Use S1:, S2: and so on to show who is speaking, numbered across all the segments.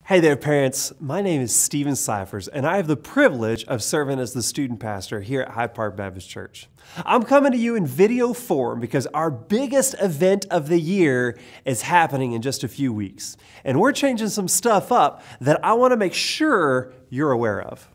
S1: Hey there, parents. My name is Steven Cyphers, and I have the privilege of serving as the student pastor here at Hyde Park Baptist Church. I'm coming to you in video form because our biggest event of the year is happening in just a few weeks. And we're changing some stuff up that I want to make sure you're aware of.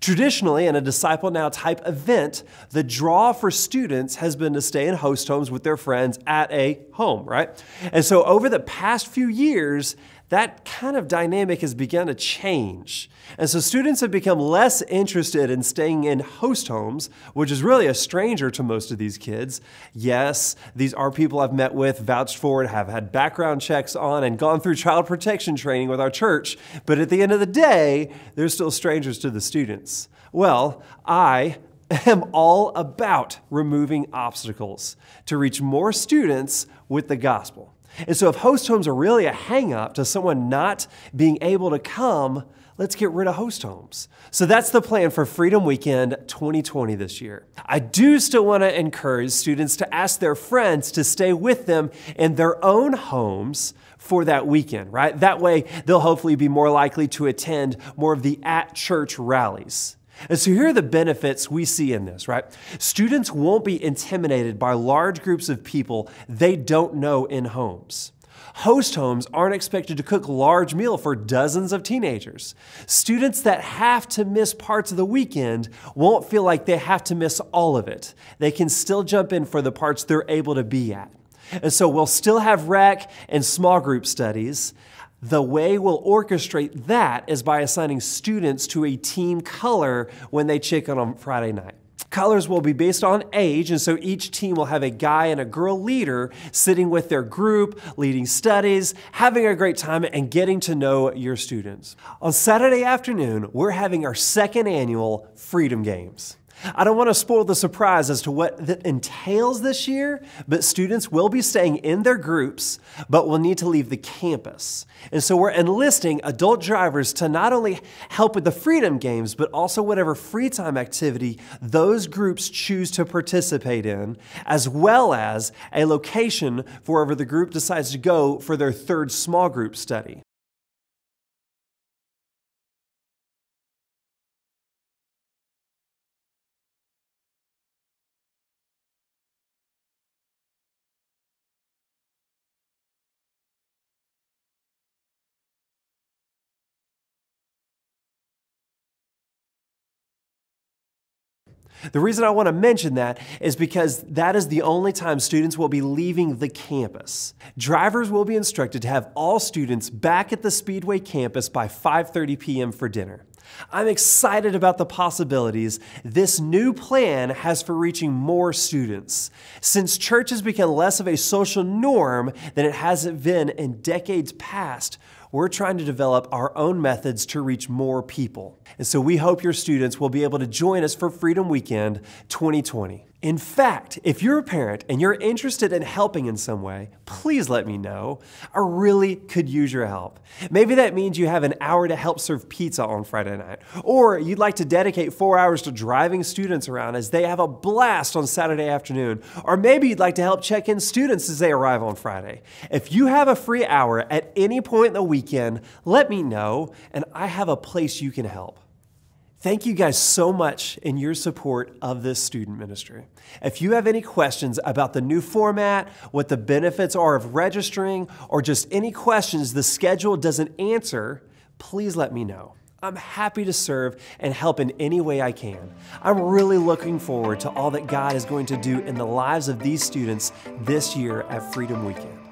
S1: Traditionally, in a Disciple Now type event, the draw for students has been to stay in host homes with their friends at a home, right? And so over the past few years, that kind of dynamic has begun to change. And so students have become less interested in staying in host homes, which is really a stranger to most of these kids. Yes, these are people I've met with, vouched for, and have had background checks on and gone through child protection training with our church. But at the end of the day, they're still strangers to the students. Well, I am all about removing obstacles to reach more students with the gospel. And so if host homes are really a hang-up to someone not being able to come, let's get rid of host homes. So that's the plan for Freedom Weekend 2020 this year. I do still want to encourage students to ask their friends to stay with them in their own homes for that weekend, right? That way, they'll hopefully be more likely to attend more of the at-church rallies. And so here are the benefits we see in this, right? Students won't be intimidated by large groups of people they don't know in homes. Host homes aren't expected to cook large meals for dozens of teenagers. Students that have to miss parts of the weekend won't feel like they have to miss all of it. They can still jump in for the parts they're able to be at. And so we'll still have rec and small group studies. The way we'll orchestrate that is by assigning students to a team color when they check in on Friday night. Colors will be based on age, and so each team will have a guy and a girl leader sitting with their group, leading studies, having a great time, and getting to know your students. On Saturday afternoon, we're having our second annual Freedom Games. I don't want to spoil the surprise as to what that entails this year, but students will be staying in their groups, but will need to leave the campus. And so we're enlisting adult drivers to not only help with the Freedom Games, but also whatever free time activity those groups choose to participate in, as well as a location for wherever the group decides to go for their third small group study. The reason I want to mention that is because that is the only time students will be leaving the campus. Drivers will be instructed to have all students back at the Speedway campus by 5:30 p.m. for dinner. I'm excited about the possibilities this new plan has for reaching more students. Since church has become less of a social norm than it has been in decades past, we're trying to develop our own methods to reach more people. And so we hope your students will be able to join us for Freedom Weekend 2020. In fact, if you're a parent and you're interested in helping in some way, please let me know. I really could use your help. Maybe that means you have an hour to help serve pizza on Friday night, or you'd like to dedicate 4 hours to driving students around as they have a blast on Saturday afternoon, or maybe you'd like to help check in students as they arrive on Friday. If you have a free hour at any point in the weekend, let me know, and I have a place you can help. Thank you guys so much in your support of this student ministry. If you have any questions about the new format, what the benefits are of registering, or just any questions the schedule doesn't answer, please let me know. I'm happy to serve and help in any way I can. I'm really looking forward to all that God is going to do in the lives of these students this year at Freedom Weekend.